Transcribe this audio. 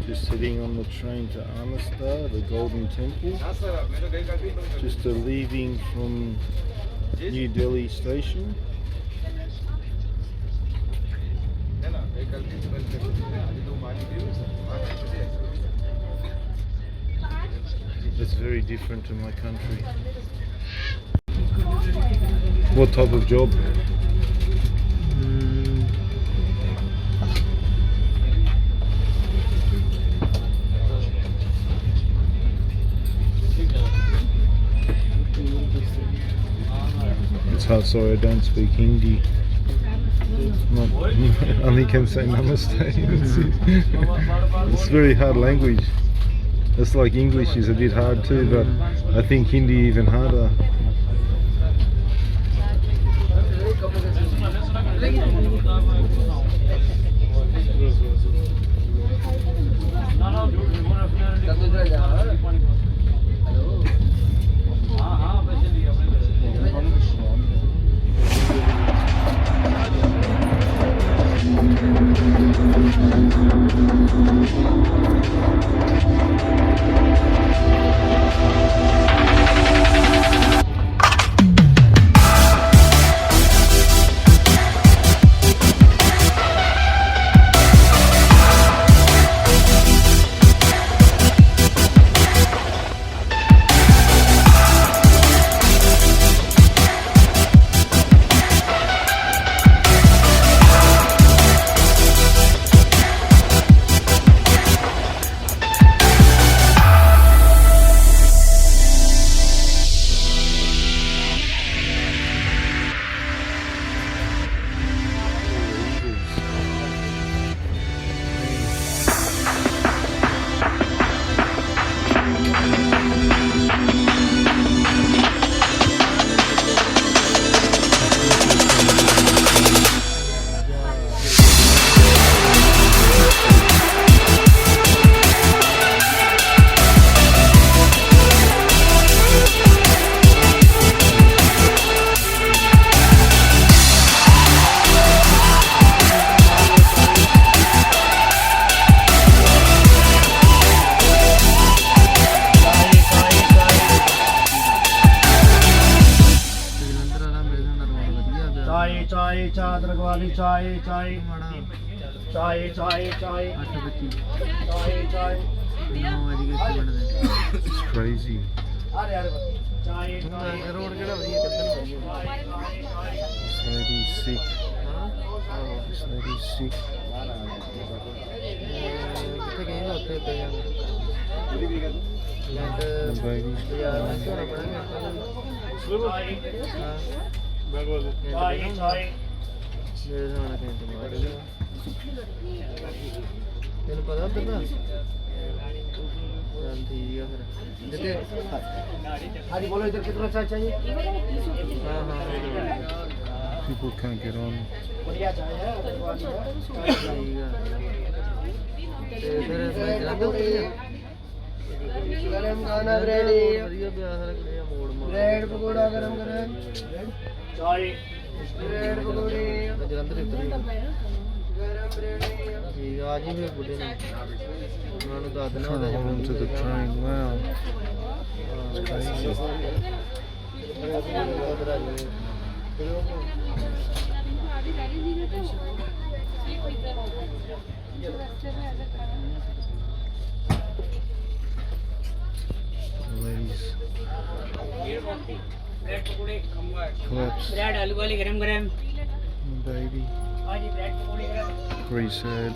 Just sitting on the train to Amistad, the Golden Temple. Just leaving from New Delhi station. It's very different to my country. What type of job? It's hard, sorry, I don't speak Hindi. Only can say namaste. It's very hard language. It's like English is a bit hard too, but I think Hindi even harder. It's crazy. This lady's sick. This lady's sick. The baby's ਤੈਨੂੰ ਪਤਾ ਉਧਰ ਦਾ ਚੱਲ ਠੀਕ ਆ ਫਿਰ ਜਿੱਤੇ ਹਾਂਜੀ ਬੋਲੋ ਇਧਰ ਕਿੰਨਾ ਚਾਹ ਚਾਹੀਏ ਹਾਂ ਹਾਂ People can't get on. ਵਧੀਆ ਚਾਹ ਹੈ ਠੀਕ ਆ ਤੇ ਫਿਰ ਜਲੰਧਰ ਕੀ ਆ ਗਰਮ ਖਾਣਾ ਰੈਡੀ ਵਧੀਆ ਪਿਆ ਸਾਰਾ ਕੁੜੀਆਂ ਮੋੜ ਮਾਰ ਬ੍ਰੈਡ ਪਕੌੜਾ ਗਰਮ ਗਰਮ ਚਾਹ ਬ੍ਰੈਡ ਪਕੌੜੇ ਜਲੰਧਰ ਇੱਧਰ ਗਰਮ ਬ੍ਰੈਡ ਠੀਕ ਆ ਜੀ ਫਿਰ ਬੁੱਢੇ ਨੂੰ ਉਹਨਾਂ ਨੂੰ ਦੱਸ ਦੇਣਾ Trying to hold on to the train. Wow. It's crazy. Ladies. Collapsed. Bread आलू वाली गरम गरम Baby. हाँ जी ब्रेड पकौड़े गरम Very sad.